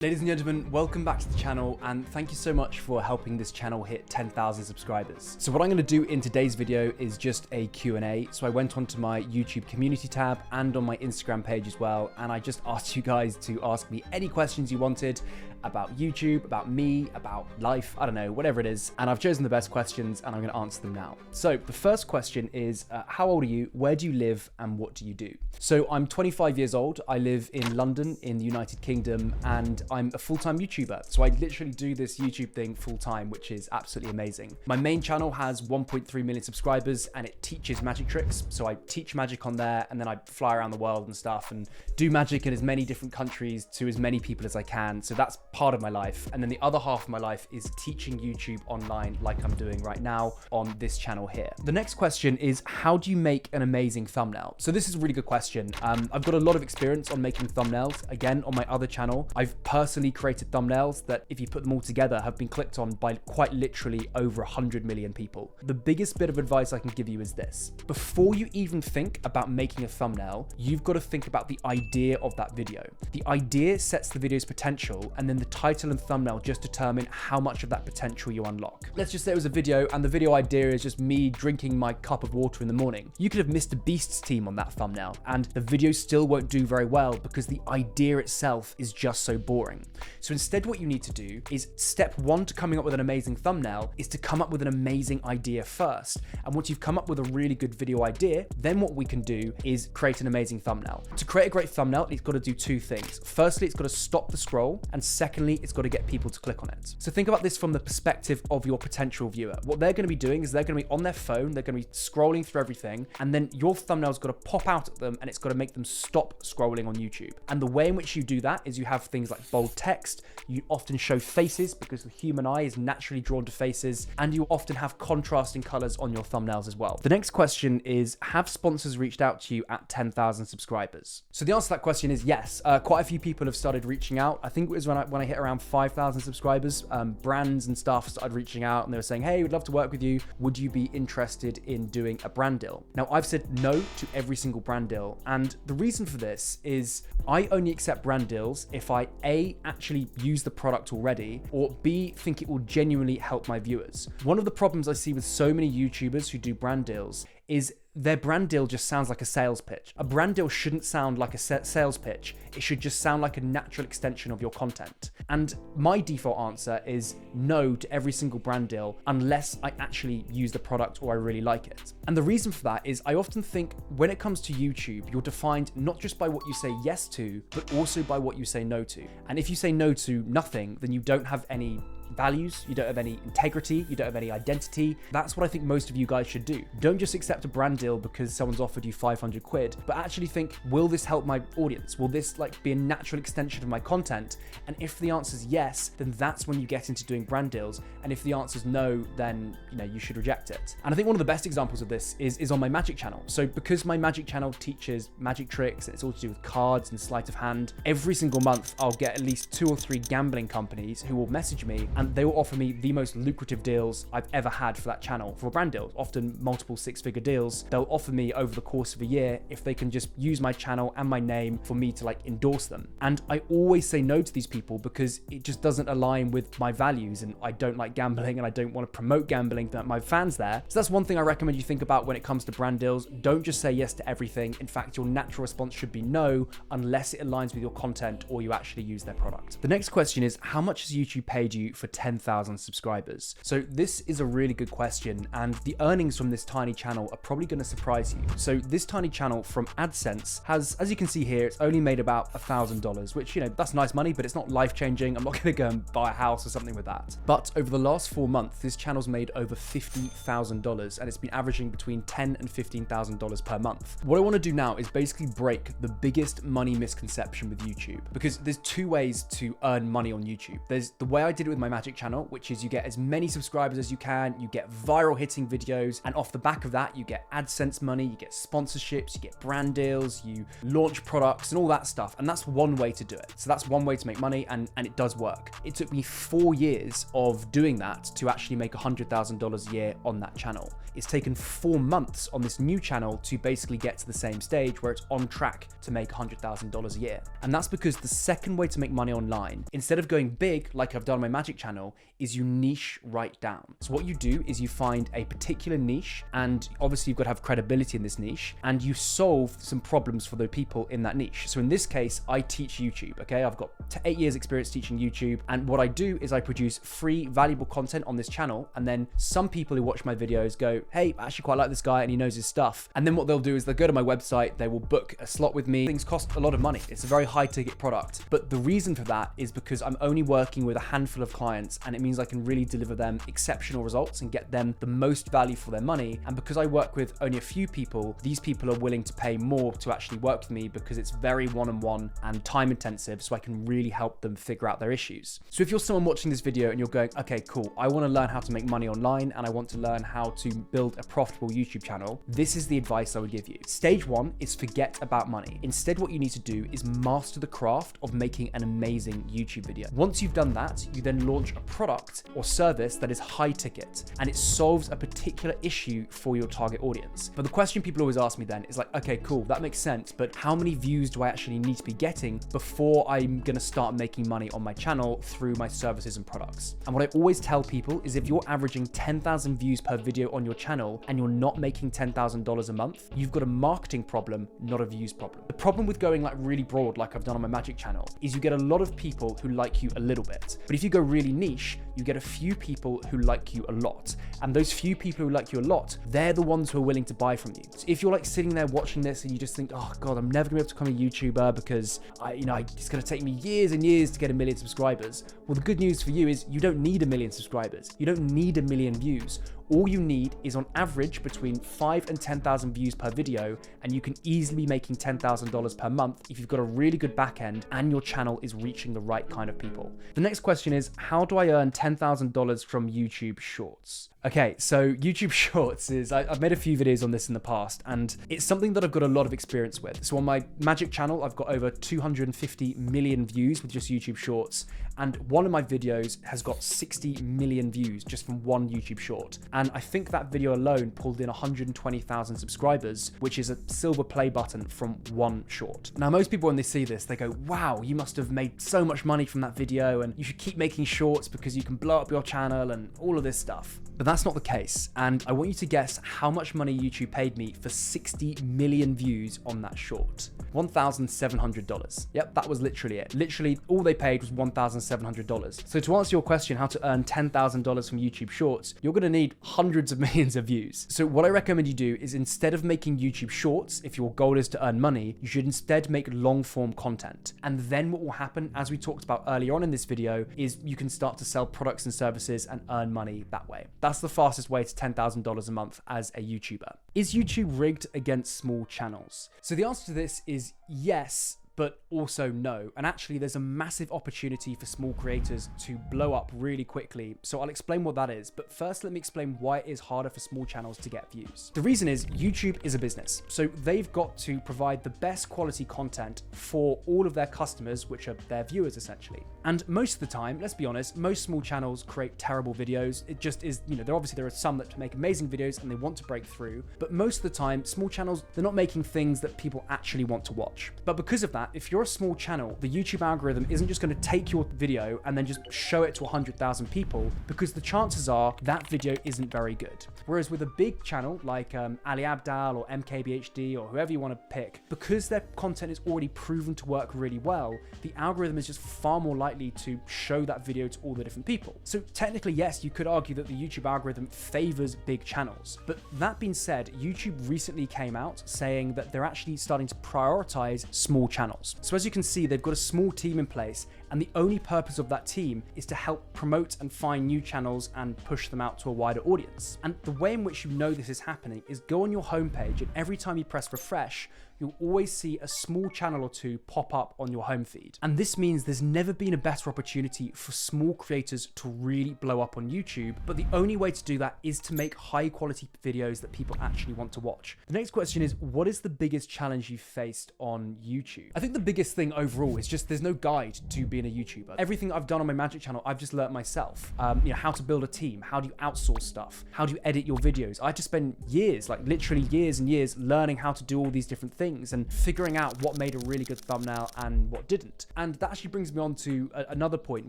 Ladies and gentlemen, welcome back to the channel and thank you so much for helping this channel hit 10,000 subscribers. So what I'm going to do in today's video is just a Q&A. So I went onto my YouTube community tab and on my Instagram page as well, and I just asked you guys to ask me any questions you wanted about YouTube, about me, about life, I don't know, whatever it is. And I've chosen the best questions and I'm going to answer them now. So the first question is, how old are you? Where do you live? And what do you do? So I'm 25 years old. I live in London in the United Kingdom and I'm a full-time YouTuber. So I literally do this YouTube thing full-time, which is absolutely amazing. My main channel has 1.3 million subscribers and it teaches magic tricks. So I teach magic on there and then I fly around the world and stuff and do magic in as many different countries to as many people as I can. So that's part of my life. And then the other half of my life is teaching YouTube online like I'm doing right now on this channel here. The next question is, how do you make an amazing thumbnail? So this is a really good question. I've got a lot of experience on making thumbnails. Again, on my other channel, I've personally created thumbnails that if you put them all together have been clicked on by quite literally over 100 million people. The biggest bit of advice I can give you is this. Before you even think about making a thumbnail, you've got to think about the idea of that video. The idea sets the video's potential, and then the title and thumbnail just determine how much of that potential you unlock. Let's just say it was a video and the video idea is just me drinking my cup of water in the morning. You could have Mr. Beast's team on that thumbnail and the video still won't do very well because the idea itself is just so boring. So instead what you need to do is step one to coming up with an amazing thumbnail is to come up with an amazing idea first. And once you've come up with a really good video idea, then what we can do is create an amazing thumbnail. To create a great thumbnail, it's got to do two things. Firstly, it's got to stop the scroll, and secondly, it's got to get people to click on it. So think about this from the perspective of your potential viewer. What they're going to be doing is they're going to be on their phone, they're going to be scrolling through everything, and then your thumbnail's got to pop out at them and it's got to make them stop scrolling on YouTube. And the way in which you do that is you have things like bold text, you often show faces because the human eye is naturally drawn to faces, and you often have contrasting colors on your thumbnails as well. The next question is, have sponsors reached out to you at 10,000 subscribers? So the answer to that question is yes. Quite a few people have started reaching out. I think it was when I hit around 5,000 subscribers, brands and stuff started reaching out and they were saying, hey, we'd love to work with you. Would you be interested in doing a brand deal? Now, I've said no to every single brand deal. And the reason for this is I only accept brand deals if I A, actually use the product already, or B, think it will genuinely help my viewers. One of the problems I see with so many YouTubers who do brand deals is their brand deal just sounds like a sales pitch. A brand deal shouldn't sound like a sales pitch. It should just sound like a natural extension of your content. And my default answer is no to every single brand deal unless I actually use the product or I really like it. And the reason for that is I often think when it comes to YouTube, you're defined not just by what you say yes to, but also by what you say no to. And if you say no to nothing, then you don't have any values, you don't have any integrity, you don't have any identity. That's what I think most of you guys should do. Don't just accept a brand deal because someone's offered you 500 quid, but actually think, will this help my audience? Will this be a natural extension of my content? And if the answer is yes, then that's when you get into doing brand deals. And if the answer is no, then you should reject it. And I think one of the best examples of this is on my magic channel. So because my magic channel teaches magic tricks, and it's all to do with cards and sleight of hand, every single month I'll get at least 2 or 3 gambling companies who will message me and they will offer me the most lucrative deals I've ever had for that channel, for brand deals, often multiple 6-figure deals. They'll offer me over the course of a year if they can just use my channel and my name for me to endorse them. And I always say no to these people because it just doesn't align with my values, and I don't like gambling and I don't want to promote gambling to my fans there. So that's one thing I recommend you think about when it comes to brand deals. Don't just say yes to everything. In fact, your natural response should be no unless it aligns with your content or you actually use their product. The next question is, how much has YouTube paid you for 10,000 subscribers? So this is a really good question, and the earnings from this tiny channel are probably going to surprise you. So this tiny channel from AdSense has, as you can see here, it's only made about $1,000, which, that's nice money, but it's not life-changing. I'm not going to go and buy a house or something with that. But over the last 4 months, this channel's made over $50,000, and it's been averaging between $10,000 and $15,000 per month. What I want to do now is basically break the biggest money misconception with YouTube, because there's 2 ways to earn money on YouTube. There's the way I did it with my magic Magic channel, which is you get as many subscribers as you can, you get viral hitting videos, and off the back of that, you get AdSense money, you get sponsorships, you get brand deals, you launch products and all that stuff. And that's one way to do it. So that's one way to make money, and it does work. It took me 4 years of doing that to actually make $100,000 a year on that channel. It's taken 4 months on this new channel to basically get to the same stage where it's on track to make $100,000 a year. And that's because the second way to make money online, instead of going big like I've done on my Magic channel, is you niche right down. So what you do is you find a particular niche, and obviously you've got to have credibility in this niche, and you solve some problems for the people in that niche. So in this case, I teach YouTube, okay? I've got 8 years experience teaching YouTube, and what I do is I produce free, valuable content on this channel, and then some people who watch my videos go, hey, I actually quite like this guy and he knows his stuff. And then what they'll do is they'll go to my website, they will book a slot with me. Things cost a lot of money. It's a very high ticket product. But the reason for that is because I'm only working with a handful of clients, and it means I can really deliver them exceptional results and get them the most value for their money. And because I work with only a few people, these people are willing to pay more to actually work with me because it's very one-on-one and time intensive, so I can really help them figure out their issues. So if you're someone watching this video and you're going, okay, cool, I want to learn how to make money online and I want to learn how to build a profitable YouTube channel, this is the advice I would give you. Stage 1 is forget about money. Instead, what you need to do is master the craft of making an amazing YouTube video. Once you've done that, you then launch a product or service that is high ticket, and it solves a particular issue for your target audience. But the question people always ask me then is like, okay, cool, that makes sense, but how many views do I actually need to be getting before I'm gonna start making money on my channel through my services and products? And what I always tell people is if you're averaging 10,000 views per video on your channel and you're not making $10,000 a month, you've got a marketing problem, not a views problem. The problem with going like really broad, like I've done on my Magic channel, is you get a lot of people who like you a little bit. But if you go really niche, you get a few people who like you a lot. And those few people who like you a lot, they're the ones who are willing to buy from you. So if you're like sitting there watching this and you just think, oh God, I'm never gonna be able to become a YouTuber because it's gonna take me years and years to get 1 million subscribers. Well, the good news for you is you don't need 1 million subscribers. You don't need 1 million views. All you need is on average between 5,000 and 10,000 views per video, and you can easily be making $10,000 per month if you've got a really good back end and your channel is reaching the right kind of people. The next question is, how do I earn $10,000 from YouTube Shorts? Okay, so YouTube Shorts is, I've made a few videos on this in the past, and it's something that I've got a lot of experience with. So on my Magic channel, I've got over 250 million views with just YouTube Shorts, and one of my videos has got 60 million views just from one YouTube short. And I think that video alone pulled in 120,000 subscribers, which is a silver play button from one short. Now, most people when they see this, they go, wow, you must have made so much money from that video, and you should keep making shorts because you can blow up your channel and all of this stuff. But that's not the case, and I want you to guess how much money YouTube paid me for 60 million views on that short. $1,700. Yep, that was literally it. Literally, all they paid was $1,700. So to answer your question, how to earn $10,000 from YouTube Shorts, you're gonna need hundreds of millions of views. So what I recommend you do is, instead of making YouTube Shorts, if your goal is to earn money, you should instead make long form content. And then what will happen, as we talked about earlier on in this video, is you can start to sell products and services and earn money that way. That's the fastest way to $10,000 a month as a YouTuber. Is YouTube rigged against small channels? So the answer to this is yes, but also no. And actually, there's a massive opportunity for small creators to blow up really quickly. So I'll explain what that is. But first, let me explain why it is harder for small channels to get views. The reason is YouTube is a business. So they've got to provide the best quality content for all of their customers, which are their viewers essentially. And most of the time, let's be honest, most small channels create terrible videos. It just is, there are some that make amazing videos and they want to break through. But most of the time, small channels, they're not making things that people actually want to watch. But because of that, if you're a small channel, the YouTube algorithm isn't just going to take your video and then just show it to 100,000 people, because the chances are that video isn't very good. Whereas with a big channel like Ali Abdal or MKBHD or whoever you want to pick, because their content is already proven to work really well, the algorithm is just far more likely to show that video to all the different people. So technically, yes, you could argue that the YouTube algorithm favors big channels. But that being said, YouTube recently came out saying that they're actually starting to prioritize small channels. So as you can see, they've got a small team in place And the only purpose of that team is to help promote and find new channels and push them out to a wider audience. And the way in which you know this is happening is go on your homepage, and every time you press refresh, you'll always see a small channel or two pop up on your home feed. And this means there's never been a better opportunity for small creators to really blow up on YouTube, but the only way to do that is to make high quality videos that people actually want to watch. The next question is, what is the biggest challenge you've faced on YouTube? I think the biggest thing overall is just there's no guide to being a YouTuber. Everything I've done on my magic channel, I've just learnt myself. How to build a team, how do you outsource stuff, how do you edit your videos? I had to spend years, like literally years and years, learning how to do all these different things and figuring out what made a really good thumbnail and what didn't. And that actually brings me on to another point,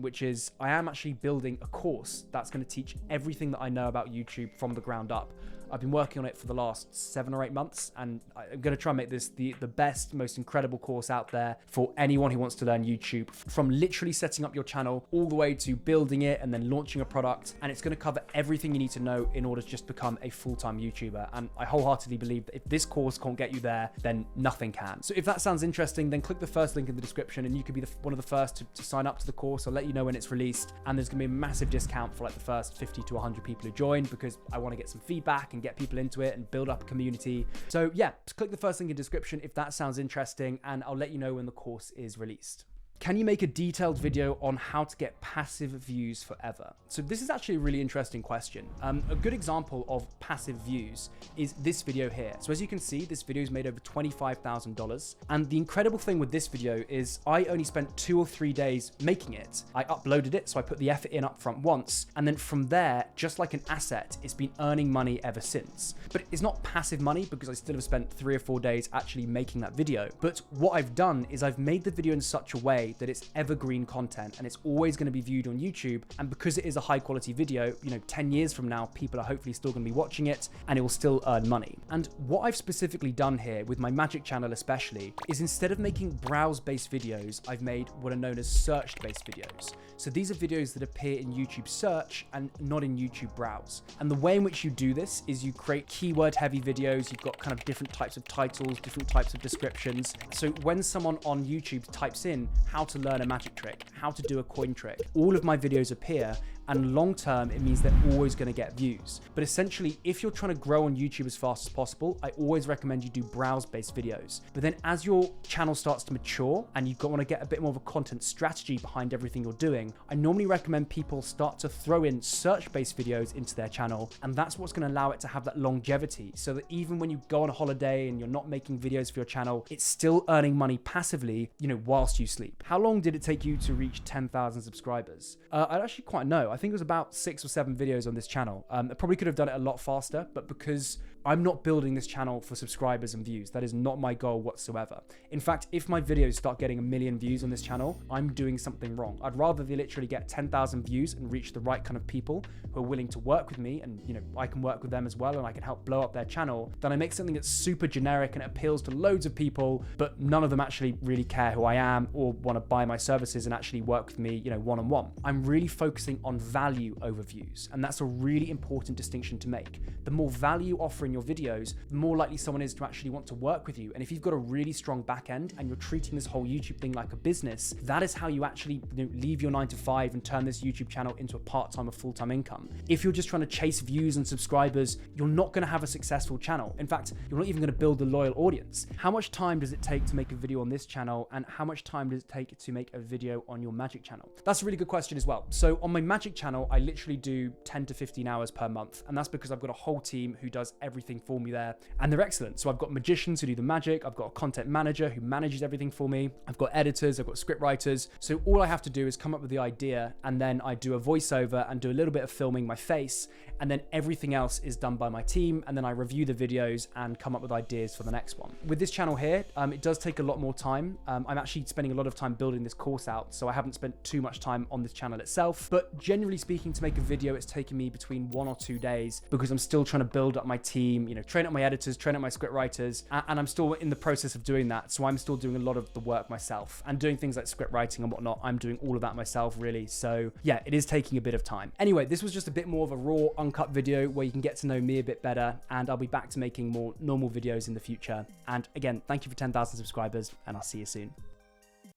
which is I am actually building a course that's going to teach everything that I know about YouTube from the ground up. I've been working on it for the last 7 or 8 months, and I'm going to try and make this the best, most incredible course out there for anyone who wants to learn YouTube, from literally setting up your channel all the way to building it and then launching a product. And it's going to cover everything you need to know in order to just become a full-time YouTuber. And I wholeheartedly believe that if this course can't get you there, then nothing can. So if that sounds interesting, then click the first link in the description and you could be one of the first to sign up to the course. I'll let you know when it's released, and there's going to be a massive discount for like the first 50 to 100 people who join, because I want to get some feedback and get people into it and build up a community. So yeah, just click the first link in the description if that sounds interesting, and I'll let you know when the course is released. Can you make a detailed video on how to get passive views forever? So this is actually a really interesting question. A good example of passive views is this video here. So as you can see, this video is made over $25,000. And the incredible thing with this video is I only spent 2 or 3 days making it. I uploaded it, so I put the effort in up front once. And then from there, just like an asset, it's been earning money ever since. But it's not passive money because I still have spent 3 or 4 days actually making that video. But what I've done is I've made the video in such a way that it's evergreen content and it's always going to be viewed on YouTube. And because it is a high quality video, 10 years from now, people are hopefully still going to be watching it and it will still earn money. And what I've specifically done here with my magic channel especially is, instead of making browse based videos, I've made what are known as search based videos. So these are videos that appear in YouTube search and not in YouTube browse. And the way in which you do this is you create keyword heavy videos. You've got kind of different types of titles, different types of descriptions. So when someone on YouTube types in how to learn a magic trick, how to do a coin trick, all of my videos appear, and long term it means they're always going to get views. But essentially, if you're trying to grow on YouTube as fast as possible, I always recommend you do browse based videos. But then as your channel starts to mature and you want to get a bit more of a content strategy behind everything you're doing, I normally recommend people start to throw in search based videos into their channel, and that's what's going to allow it to have that longevity, so that even when you go on a holiday and you're not making videos for your channel, it's still earning money passively, whilst you sleep. How long did it take you to reach 10,000 subscribers? I don't actually quite know. I think it was about 6 or 7 videos on this channel. I probably could have done it a lot faster, but because I'm not building this channel for subscribers and views, that is not my goal whatsoever. In fact, if my videos start getting 1 million views on this channel, I'm doing something wrong. I'd rather they literally get 10,000 views and reach the right kind of people who are willing to work with me, and I can work with them as well and I can help blow up their channel, than I make something that's super generic and it appeals to loads of people, but none of them actually really care who I am or want to buy my services and actually work with me, one-on-one. I'm really focusing on value over views, and that's a really important distinction to make. The more value you offer in your videos, the more likely someone is to actually want to work with you. And if you've got a really strong back end and you're treating this whole YouTube thing like a business, that is how you actually leave your 9 to 5 and turn this YouTube channel into a part-time or full-time income. If you're just trying to chase views and subscribers, you're not going to have a successful channel. In fact, you're not even going to build a loyal audience. How much time does it take to make a video on this channel, and how much time does it take to make a video on your magic channel? That's a really good question as well. So on my magic channel, I literally do 10 to 15 hours per month, and that's because I've got a whole team who does everything for me there, and they're excellent. So I've got magicians who do the magic, I've got a content manager who manages everything for me, I've got editors, I've got script writers. So all I have to do is come up with the idea, and then I do a voiceover and do a little bit of filming my face, and then everything else is done by my team, and then I review the videos and come up with ideas for the next one. With this channel here, it does take a lot more time. I'm actually spending a lot of time building this course out, so I haven't spent too much time on this channel itself, but generally speaking, to make a video, it's taken me between 1 or 2 days, because I'm still trying to build up my team, train up my editors, train up my script writers, and I'm still in the process of doing that. So I'm still doing a lot of the work myself and doing things like script writing and whatnot. I'm doing all of that myself, really. So yeah, it is taking a bit of time. Anyway, this was just a bit more of a raw, uncut video where you can get to know me a bit better, and I'll be back to making more normal videos in the future. And again, thank you for 10,000 subscribers, and I'll see you soon.